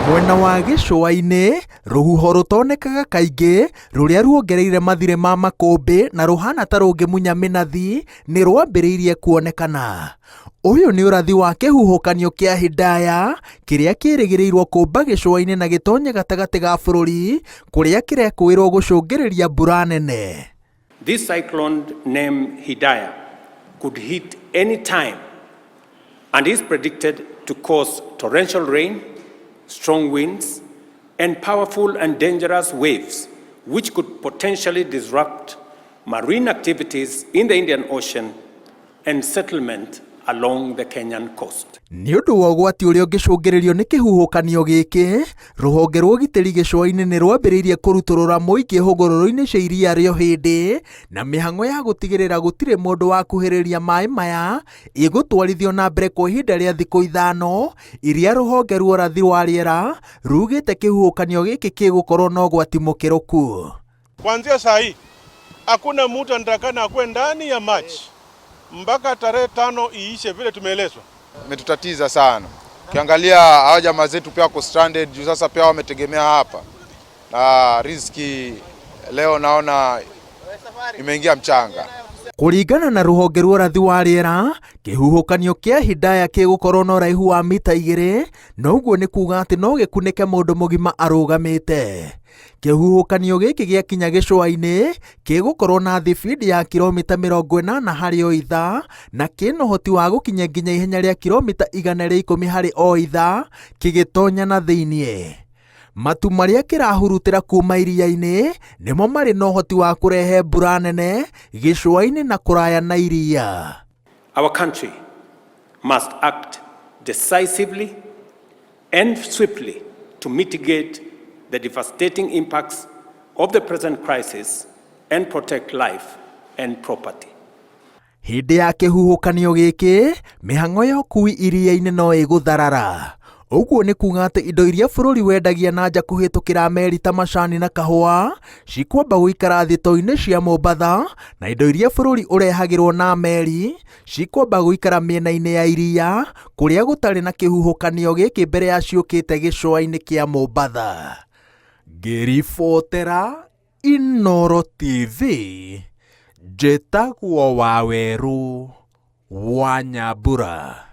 Mwena wa gĩcũa-inĩ, rũhuho rũtonekaga kaingĩ rũrĩa ruongereire mathirĩ ma makũmbĩ na ruhana ta rũngĩmunya mĩnathi nĩ rwambĩrĩirie kuonekana. Ũyũ nĩ ũrathi wa kĩhuhũkanio kĩa Hidaya kĩrĩa kĩrĩgĩrĩirwo kũmba gĩcũa-inĩ na gĩtonye gatagatĩ ga bũrũri kũrĩa kĩrekũĩrwo gũcũngĩrĩria mbura nene. This cyclone named Hidaya could hit any time and is predicted to cause torrential rain, strong winds, and powerful and dangerous waves, which could potentially disrupt marine activities in the Indian Ocean and settlement along the Kenyan coast. Nĩ ũndũ wa ũgwati ũrĩa ũngĩcũngĩrĩrio nĩ kĩhuhũkanio gĩkĩ, rũhonge rwa ũgitĩri gĩcũa-inĩ nĩ rwambĩrĩirie kũrutũrũra mũingĩ hũgũrũrũ-inĩ cia iria rĩa Hindi na mĩhang'o ya gũtigĩrĩra gũtirĩ mũndũ wa kuhĩrĩria maĩ maya ĩgũtwarithio na mbere kwa ihinda rĩa thikũ 5 iria rũhonge rwa ũrathi wa rĩera rugĩte kĩhuhũkanio gĩkĩ kĩgũkorwo na ũgwati mũkĩrũku. Kuanzia saa hii hakuna mtu anatakana akuwe ndani ya maji mpaka tarehe 5 iishe vile tumeelezwa. Imetutatiza sana. Ukiangalia hao jamaa zetu pia wako stranded juu sasa pia wametegemea hapa. Na riziki leo naona imeingia mchanga. Kũringana na rũhonge rwa ũrathi wa rĩera, kĩhuhũkanio kĩa Hidaya kĩgũkorwo na ũraihu wa mita 2 na ũguo nĩ kuuga atĩ no gĩkunĩke mũndũ mũgima arũgamĩte. Kĩhuhũkanio gĩkĩ gĩakinya gĩcũa-inĩ kĩgũkorwo na thibidi ya kilomita 80 harĩ o ithaa na kĩna ũhoti wa gũkinya nginya ihenya rĩa kilomita 110 harĩ o ithaa kĩgĩtonya na thĩiniĩ. Matu marĩa kĩrahurutĩra kuma iria-inĩ nĩmo marĩ na ũhoti wa kũrehe mbura nene gĩcũa-inĩ na kũraya na iria. Our country must act decisively and swiftly to mitigate the devastating impacts of the present crisis and protect life and property. Hĩndĩ ya kĩhuhũkanio gĩkĩ, mĩhang'o ya ũkui iria-inĩ no ĩgũtharara. Ũguo nĩ kuuga atĩ indo iria bũrũri wendagia na nja kũhĩtũkĩra meri ta macani na kahũa cikwamba gũikara thitoo-inĩ cia Mombatha na indo iria bũrũri ũrehagĩrwo na meri cikwamba gũikara mĩena-inĩ ya iria kũrĩa gũtarĩ na kĩhuhũkanio gĩkĩ mbere ya ciũkĩte gĩcũa-inĩ kĩa Mombatha. Ngĩribotera Inooro TV, njĩtagwo Wawerũ wa Nyambura.